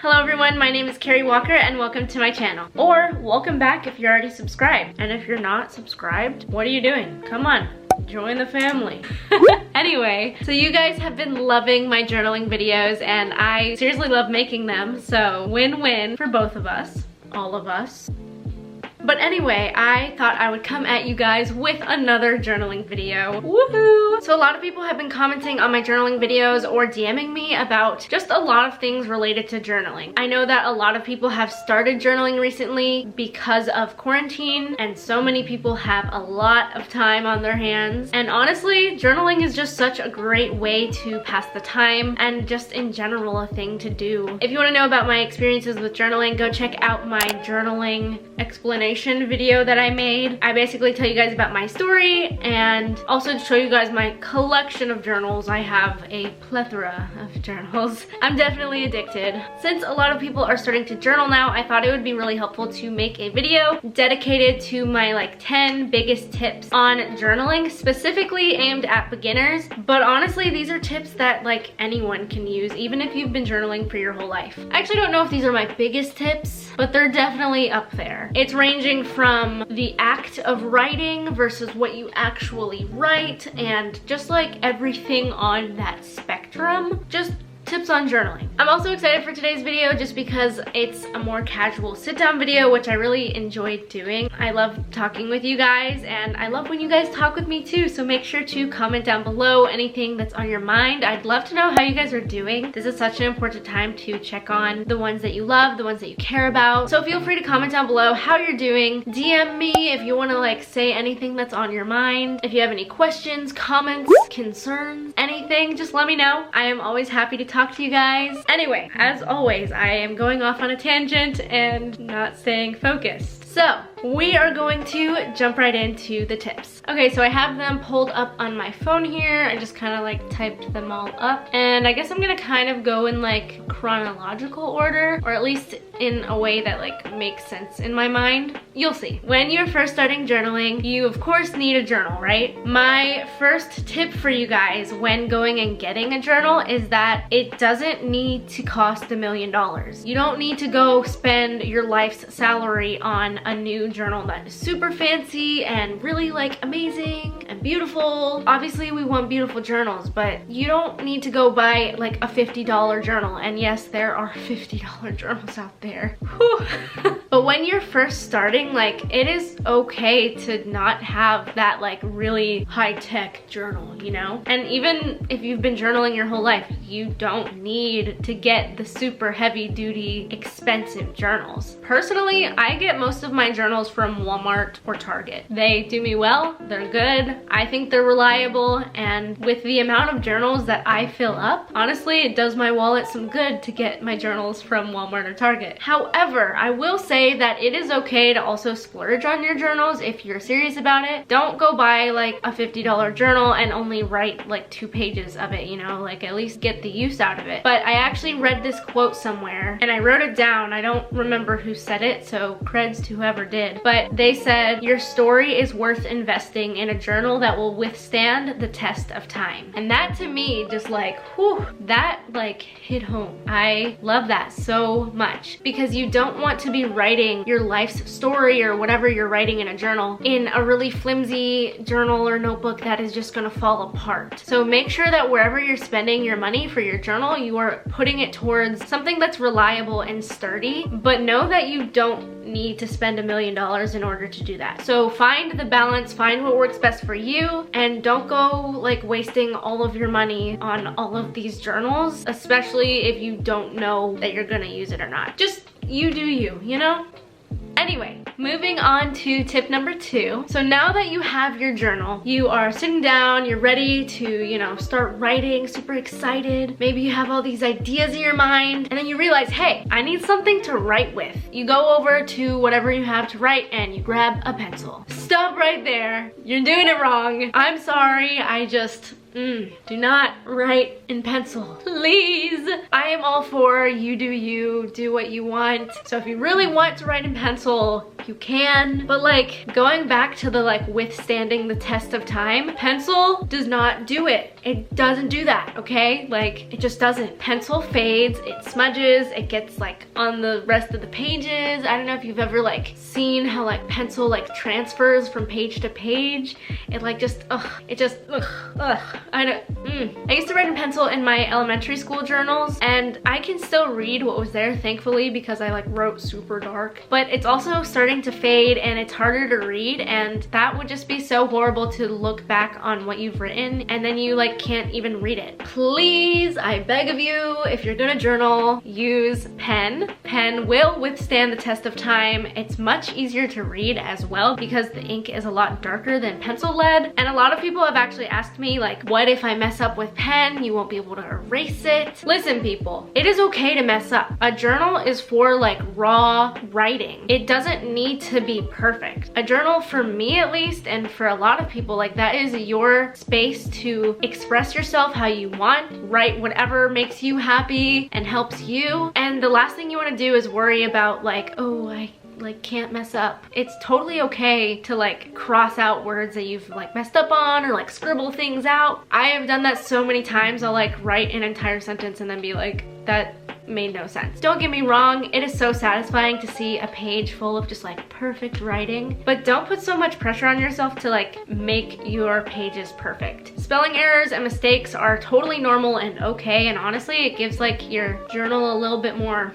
Hello everyone, my name is Carrie Walker and welcome to my channel. Or welcome back if you're already subscribed. And if you're not subscribed, what are you doing? Come on, join the family. Anyway, so you guys have been loving my journaling videos and I seriously love making them. So win-win for both of us, all of us. But anyway, I thought I would come at you guys with another journaling video. Woohoo! So a lot of people have been commenting on my journaling videos or DMing me about just a lot of things related to journaling. I know that a lot of people have started journaling recently because of quarantine, and so many people have a lot of time on their hands. And honestly, journaling is just such a great way to pass the time and just in general a thing to do. If you want to know about my experiences with journaling, go check out my journaling explanation video that I made. I basically tell you guys about my story and also show you guys my collection of journals. I have a plethora of journals. I'm definitely addicted. Since a lot of people are starting to journal now, I thought it would be really helpful to make a video dedicated to my like 10 biggest tips on journaling, specifically aimed at beginners. But honestly, these are tips that like anyone can use, even if you've been journaling for your whole life. I actually don't know if these are my biggest tips, but they're definitely up there. It's ranging from the act of writing versus what you actually write and just like everything on that spectrum. Just tips on journaling. I'm also excited for today's video just because it's a more casual sit-down video, which I really enjoyed doing. I love talking with you guys and I love when you guys talk with me too, so make sure to comment down below anything that's on your mind. I'd love to know how you guys are doing. This is such an important time to check on the ones that you love, the ones that you care about. So feel free to comment down below how you're doing. DM me if you want to like say anything that's on your mind. If you have any questions, comments, concerns, anything, just let me know. I am always happy to talk to you guys. Anyway, as always, I am going off on a tangent and not staying focused. So we are going to jump right into the tips. Okay, so I have them pulled up on my phone here. I just kind of like typed them all up. And I guess I'm gonna kind of go in like chronological order, or at least in a way that like makes sense in my mind. You'll see. When you're first starting journaling, you of course need a journal, right? My first tip for you guys when going and getting a journal is that it doesn't need to cost $1 million. You don't need to go spend your life's salary on a new journal that is super fancy and really like amazing and beautiful. Obviously we want beautiful journals, but you don't need to go buy like a $50 journal. And yes, there are $50 journals out there. But when you're first starting, like it is okay to not have that like really high-tech journal, you know? And even if you've been journaling your whole life, you don't need to get the super heavy-duty expensive journals. Personally, I get most of my journals from Walmart or Target. They do me well, they're good, I think they're reliable, and with the amount of journals that I fill up, honestly, it does my wallet some good to get my journals from Walmart or Target. However, I will say that it is okay to also splurge on your journals if you're serious about it. Don't go buy like a $50 journal and only write like 2 pages of it, you know, like at least get the use out of it. But I actually read this quote somewhere and I wrote it down. I don't remember who said it, so creds to whoever did. But they said, your story is worth investing in a journal that will withstand the test of time. And that to me just like, whew, that like hit home. I love that so much because you don't want to be writing your life's story or whatever you're writing in a journal in a really flimsy journal or notebook that is just gonna fall apart. So make sure that wherever you're spending your money for your journal, you are putting it towards something that's reliable and sturdy, but know that you don't need to spend $1 million in order to do that. So find the balance, find what works best for you, and don't go like wasting all of your money on all of these journals, especially if you don't know that you're gonna use it or not. Just you do you, you know? Anyway, moving on to tip number 2. So now that you have your journal, you are sitting down, you're ready to, you know, start writing, super excited. Maybe you have all these ideas in your mind, and then you realize, hey, I need something to write with. You go over to whatever you have to write and you grab a pencil. Stop right there. You're doing it wrong. I'm sorry, I just do not write in pencil, please. I am all for you do you, do what you want. So if you really want to write in pencil, you can. But like going back to the like withstanding the test of time, pencil does not do it. It doesn't do that, okay? Like it just doesn't. Pencil fades, it smudges, it gets like on the rest of the pages. I don't know if you've ever like seen how like pencil like transfers from page to page. It like just, I used to write in pencil in my elementary school journals, and I can still read what was there, thankfully, because I like wrote super dark. But it's also starting to fade and it's harder to read, and that would just be so horrible to look back on what you've written and then you like can't even read it. Please, I beg of you, if you're gonna journal, use pen. Pen will withstand the test of time. It's much easier to read as well because the ink is a lot darker than pencil lead. And a lot of people have actually asked me like, what if I mess up with pen? You won't be able to erase it. Listen people, it is okay to mess up. A journal is for like raw writing. It doesn't need to be perfect. A journal, for me at least, and for a lot of people, like that is your space to express yourself how you want, write whatever makes you happy and helps you. And the last thing you want to do is worry about like, oh, I like can't mess up. It's totally okay to like cross out words that you've like messed up on or like scribble things out. I have done that so many times. I'll like write an entire sentence and then be like, that made no sense. Don't get me wrong, it is so satisfying to see a page full of just like perfect writing, but don't put so much pressure on yourself to like make your pages perfect. Spelling errors and mistakes are totally normal and okay, and honestly it gives like your journal a little bit more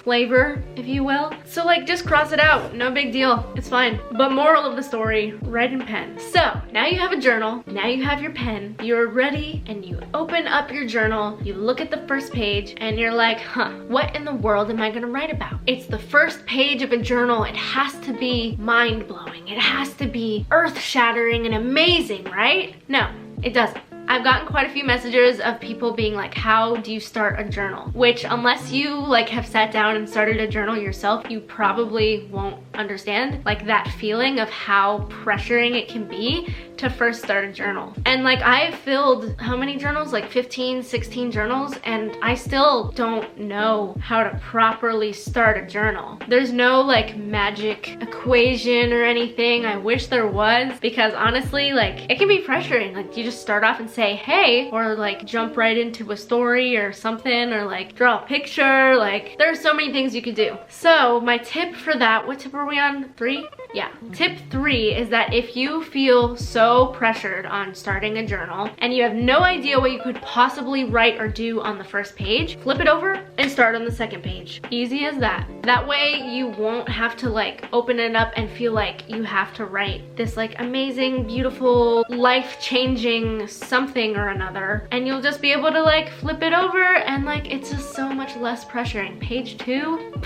flavor, if you will. So like just cross it out, no big deal, it's fine. But moral of the story, write in pen. So now you have a journal, now you have your pen, you're ready and you open up your journal, you look at the first page and you're like, what in the world am I gonna write about? It's the first page of a journal, it has to be mind-blowing, it has to be earth-shattering and amazing, right? No, it doesn't. I've gotten quite a few messages of people being like, how do you start a journal? Which, unless you like have sat down and started a journal yourself, you probably won't understand like that feeling of how pressuring it can be to first start a journal. And like I've filled how many journals? Like 15, 16 journals, and I still don't know how to properly start a journal. There's no like magic equation or anything. I wish there was, because honestly like it can be pressuring. Like you just start off and say hey, or like jump right into a story or something, or like draw a picture. Like there's so many things you could do. So my tip for that, what tip are we on? 3? Yeah. Tip 3 is that if you feel so pressured on starting a journal and you have no idea what you could possibly write or do on the first page, flip it over and start on the second page. Easy as that. That way you won't have to like open it up and feel like you have to write this like amazing, beautiful, life-changing something or another, and you'll just be able to like flip it over and like it's just so much less pressuring. Page 2,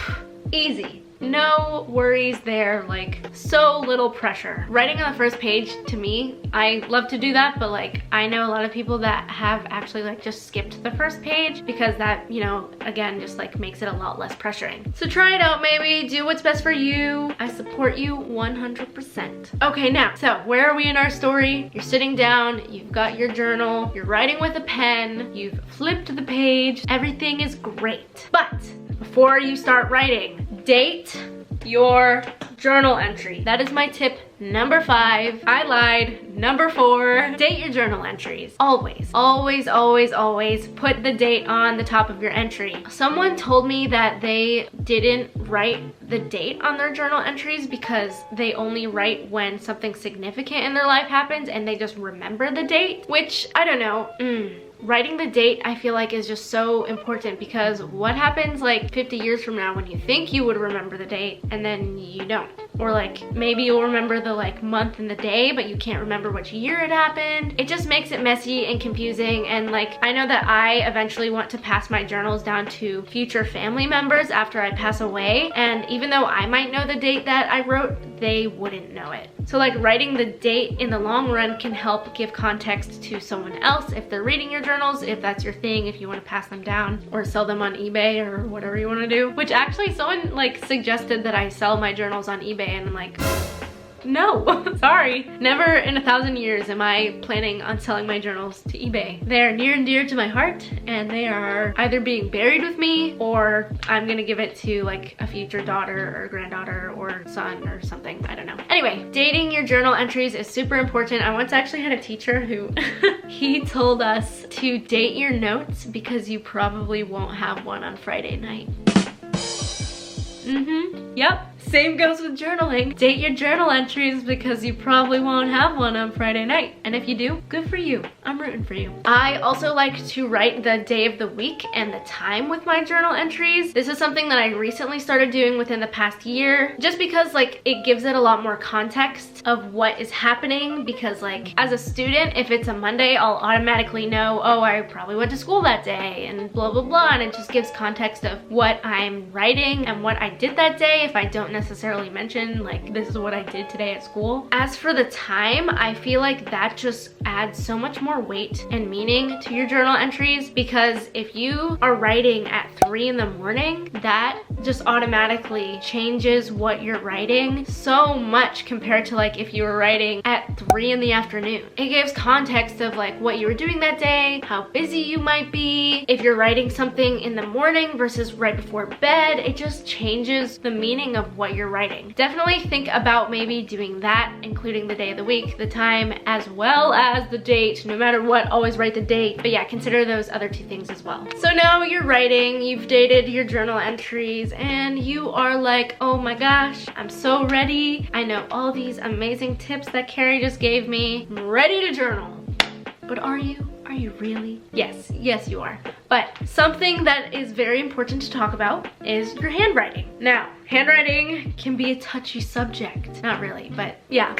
easy. No worries there, like so little pressure. Writing on the first page, to me, I love to do that, but like I know a lot of people that have actually like just skipped the first page because that, you know, again, just like makes it a lot less pressuring. So try it out, maybe do what's best for you. I support you 100%. Okay, now, so where are we in our story? You're sitting down, you've got your journal, you're writing with a pen, you've flipped the page, everything is great. But before you start writing, date your journal entry. That is my tip number 5. I lied. Number 4, date your journal entries. Always, always, always, always put the date on the top of your entry. Someone told me that they didn't write the date on their journal entries because they only write when something significant in their life happens and they just remember the date, which I don't know. Writing the date, I feel like, is just so important, because what happens like 50 years from now when you think you would remember the date and then you don't? Or like maybe you'll remember the like month and the day, but you can't remember which year it happened. It just makes it messy and confusing. And like I know that I eventually want to pass my journals down to future family members after I pass away, and even though I might know the date that I wrote, they wouldn't know it. So like writing the date in the long run can help give context to someone else if they're reading your journals, if that's your thing, if you want to pass them down or sell them on eBay or whatever you want to do. Which actually someone like suggested that I sell my journals on eBay, and I'm like, No, sorry. Never in 1,000 years am I planning on selling my journals to eBay. They're near and dear to my heart, and they are either being buried with me or I'm gonna give it to like a future daughter or granddaughter or son or something. I don't know. Anyway, dating your journal entries is super important. I once actually had a teacher who he told us to date your notes because you probably won't have one on Friday night. Yep. Same goes with journaling. Date your journal entries because you probably won't have one on Friday night. And if you do, good for you. I'm rooting for you. I also like to write the day of the week and the time with my journal entries. This is something that I recently started doing within the past year, just because like it gives it a lot more context of what is happening, because like as a student, if it's a Monday, I'll automatically know, oh, I probably went to school that day and blah, blah, blah. And it just gives context of what I'm writing and what I did that day if I don't necessarily mention like this is what I did today at school. As for the time, I feel like that just adds so much more weight and meaning to your journal entries, because if you are writing at 3 in the morning, that just automatically changes what you're writing so much compared to like if you were writing at 3 in the afternoon. It gives context of like what you were doing that day, how busy you might be. If you're writing something in the morning versus right before bed, it just changes the meaning of what you're writing. Definitely think about maybe doing that, including the day of the week, the time, as well as the date. No matter what, always write the date. But yeah, consider those other two things as well. So now you're writing, you've dated your journal entries, and you are like, oh my gosh, I'm so ready. I know all these amazing tips that Carrie just gave me. I'm ready to journal. But are you? Are you really? Yes, yes you are. But something that is very important to talk about is your handwriting. Now, handwriting can be a touchy subject. Not really, but yeah.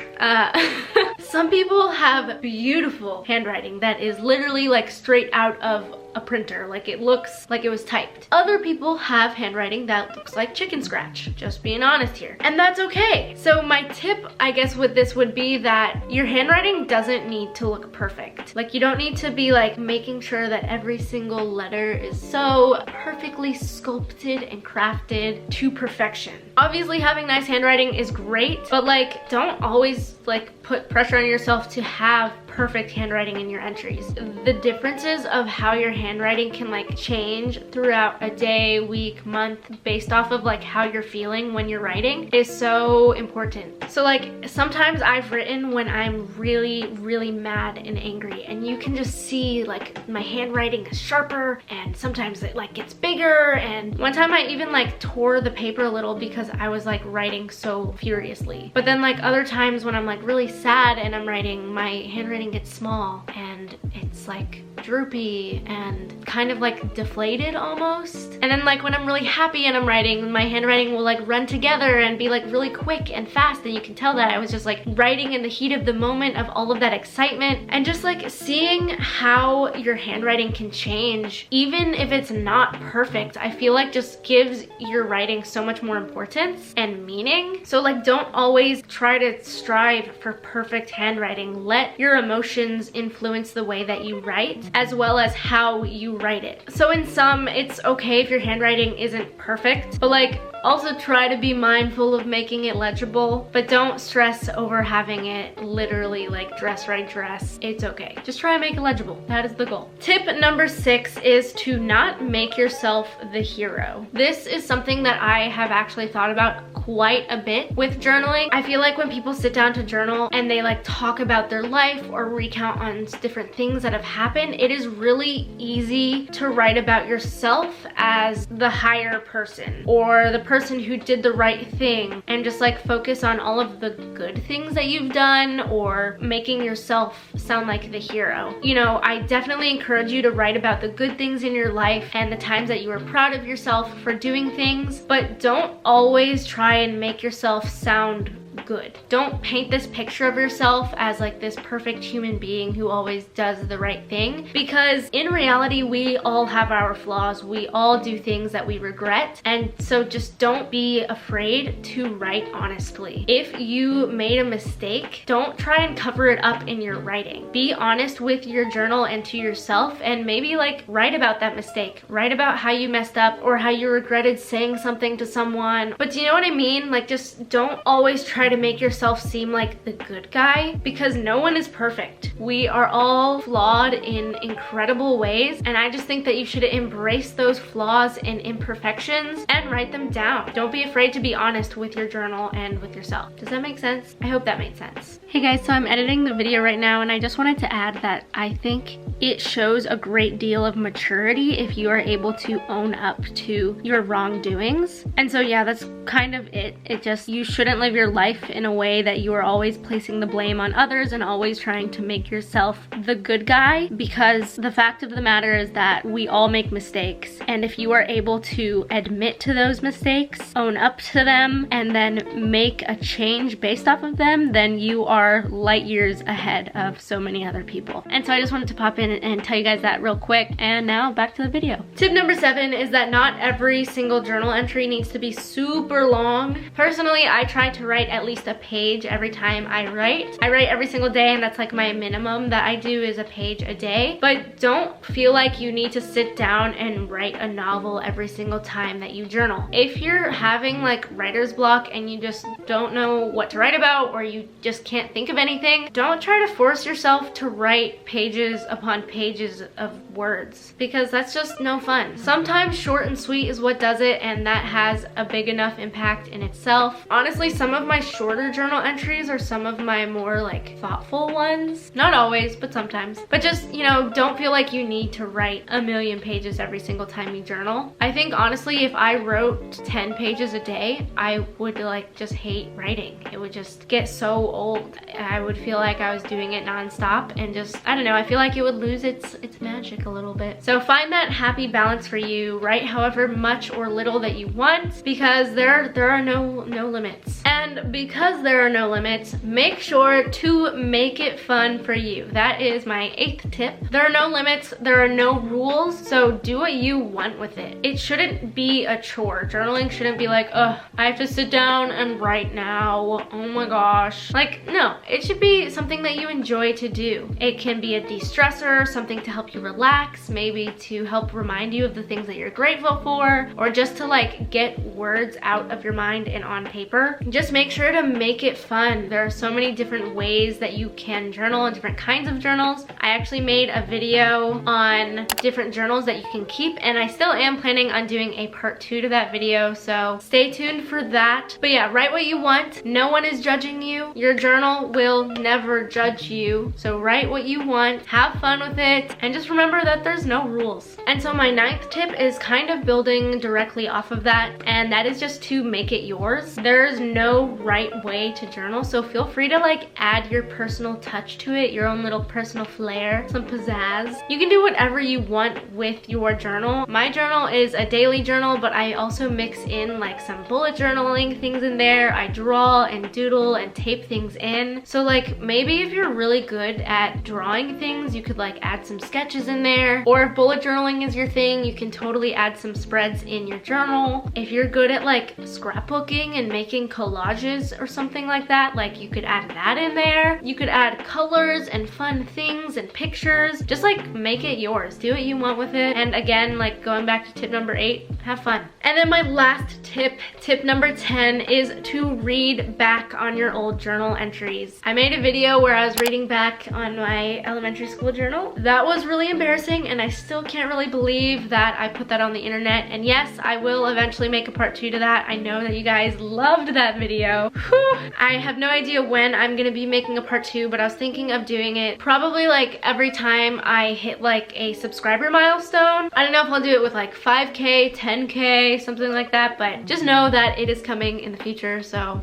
Some people have beautiful handwriting that is literally like straight out of a printer, like it looks like it was typed. Other people have handwriting that looks like chicken scratch, just being honest here. And that's okay. So my tip, I guess, with this would be that your handwriting doesn't need to look perfect. Like you don't need to be like making sure that every single letter is so perfectly sculpted and crafted to perfection. Obviously having nice handwriting is great, but like don't always like put pressure on yourself to have perfect handwriting in your entries. The differences of how your handwriting can like change throughout a day, week, month, based off of like how you're feeling when you're writing is so important. So like sometimes I've written when I'm really, really mad and angry, and you can just see like my handwriting is sharper, and sometimes it like gets bigger. And one time I even like tore the paper a little because I was like writing so furiously. But then like other times when I'm like really sad and I'm writing, my handwriting gets small and it's like droopy and kind of like deflated almost. And then like when I'm really happy and I'm writing, my handwriting will like run together and be like really quick and fast, and you can tell that I was just like writing in the heat of the moment of all of that excitement. And just like seeing how your handwriting can change even if it's not perfect, I feel like just gives your writing so much more importance and meaning. So like don't always try to strive for perfect handwriting. Let your emotions influence the way that you write, as well as how you write it. So in some, it's okay if your handwriting isn't perfect, but like also try to be mindful of making it legible, but don't stress over having it literally like dress right dress. It's okay. Just try and make it legible. That is the goal. Tip number 6 is to not make yourself the hero. This is something that I have actually thought about quite a bit with journaling. I feel like when people sit down to journal and they like talk about their life or recount on different things that have happened, it is really easy to write about yourself as the higher person or the person who did the right thing, and just like focus on all of the good things that you've done or making yourself sound like the hero. You know, I definitely encourage you to write about the good things in your life and the times that you were proud of yourself for doing things, but don't always try and make yourself sound good. Don't paint this picture of yourself as like this perfect human being who always does the right thing, because in reality we all have our flaws. We all do things that we regret, and so just don't be afraid to write honestly. If you made a mistake, don't try and cover it up in your writing. Be honest with your journal and to yourself, and maybe like write about that mistake. Write about how you messed up or how you regretted saying something to someone. But do you know what I mean? Like just don't always try try to make yourself seem like the good guy, because no one is perfect. We are all flawed in incredible ways, and I just think that you should embrace those flaws and imperfections and write them down. Don't be afraid to be honest with your journal and with yourself. Does that make sense? I hope that made sense. Hey guys, so I'm editing the video right now, and I just wanted to add that I think it shows a great deal of maturity if you are able to own up to your wrongdoings. And so yeah, that's kind of it. It just, you shouldn't live your life in a way that you are always placing the blame on others and always trying to make yourself the good guy, because the fact of the matter is that we all make mistakes, and if you are able to admit to those mistakes, own up to them, and then make a change based off of them, then you are light years ahead of so many other people. And so I just wanted to pop in and tell you guys that real quick, and now back to the video. Tip number 7 is that not every single journal entry needs to be super long. Personally, I try to write at least a page every time I write. I write every single day, and that's like my minimum that I do is a page a day. But don't feel like you need to sit down and write a novel every single time that you journal. If you're having like writer's block and you just don't know what to write about, or you just can't think of anything, don't try to force yourself to write pages upon pages of words, because that's just no fun. Sometimes short and sweet is what does it, and that has a big enough impact in itself. Honestly, some of my shorter journal entries are some of my more like thoughtful ones. Not always, but sometimes. But just, you know, don't feel like you need to write a million pages every single time you journal. I think honestly, if I wrote 10 pages a day, I would like just hate writing. It would just get so old. I would feel like I was doing it non-stop, and just, I don't know, I feel like it would lose its magic a little bit. So find that happy balance for you. Write however much or little that you want, because there are no limits. And because there are no limits, make sure to make it fun for you. That is my 8th tip. There are no limits, there are no rules, so do what you want with it. It shouldn't be a chore. Journaling shouldn't be like, ugh, I have to sit down and write now. Oh my gosh. Like, no, it should be something that you enjoy to do. It can be a de-stressor, something to help you relax, maybe to help remind you of the things that you're grateful for, or just to like get words out of your mind and on paper. Just make sure to make it fun. There are so many different ways that you can journal and different kinds of journals. I actually made a video on different journals that you can keep, and I still am planning on doing a part 2 to that video, so stay tuned for that. But yeah, write what you want. No one is judging you. Your journal will never judge you. So write what you want, have fun with it, and just remember that there's no rules. And so my 9th tip is kind of building directly off of that, and that is just to make it yours. There's no right way to journal, so feel free to like add your personal touch to it, your own little personal flair, some pizzazz. You can do whatever you want with your journal. My journal is a daily journal, but I also mix in like some bullet journaling things in there. I draw and doodle and tape things in. So like maybe if you're really good at drawing things, you could like add some sketches in there. Or if bullet journaling is your thing, you can totally add some spreads in your journal. If you're good at like scrapbooking and making collages or something like that, like you could add that in there. You could add colors and fun things and pictures. Just like make it yours. Do what you want with it. And again, like going back to tip number 8, have fun. And then my last tip, tip number 10, is to read back on your old journal entries. I made a video where I was reading back on my elementary school journal. That was really embarrassing, and I still can't really believe that I put that on the internet. And yes, I will eventually make a part 2 to that. I know that you guys loved that video. Whew. I have no idea when I'm gonna be making a part 2, but I was thinking of doing it probably like every time I hit like a subscriber milestone. I don't know if I'll do it with like 5K, 10K, something like that, but just know that it is coming in the future, so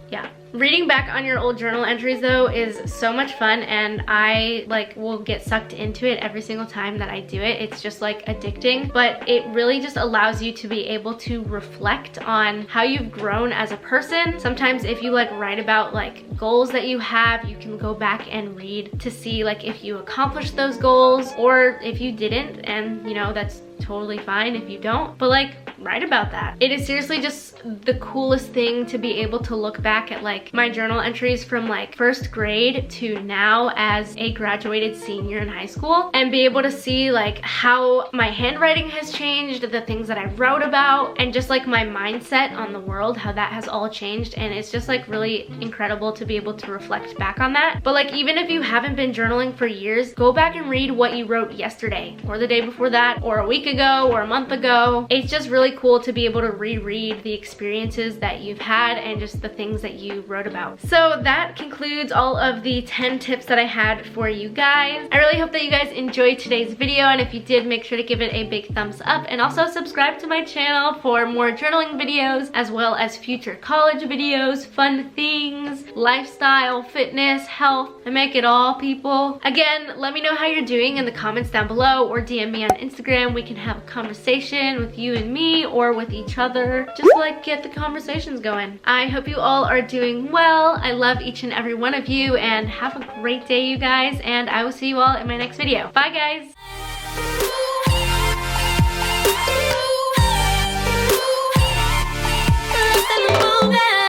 yeah. Reading back on your old journal entries though is so much fun, and I like will get sucked into it every single time that I do it. It's just like addicting, but it really just allows you to be able to reflect on how you've grown as a person. Sometimes if you like write about like goals that you have, you can go back and read to see like if you accomplished those goals or if you didn't, and you know, that's totally fine if you don't, but like, write about that. It is seriously just the coolest thing to be able to look back at like my journal entries from like 1st grade to now as a graduated senior in high school, and be able to see like how my handwriting has changed, the things that I wrote about, and just like my mindset on the world, how that has all changed. And it's just like really incredible to be able to reflect back on that. But like, even if you haven't been journaling for years, go back and read what you wrote yesterday or the day before that or a week ago or a month ago. It's just really cool to be able to reread the experiences that you've had and just the things that you wrote about. So that concludes all of the 10 tips that I had for you guys. I really hope that you guys enjoyed today's video, and if you did, make sure to give it a big thumbs up, and also subscribe to my channel for more journaling videos, as well as future college videos, fun things, lifestyle, fitness, health. I make it all, people. Again, let me know how you're doing in the comments down below, or DM me on Instagram. We can have a conversation with you and me, or with each other. Just like get the conversations going. I hope you all are doing well. I love each and every one of you, and have a great day, you guys, and I will see you all in my next video. Bye, guys.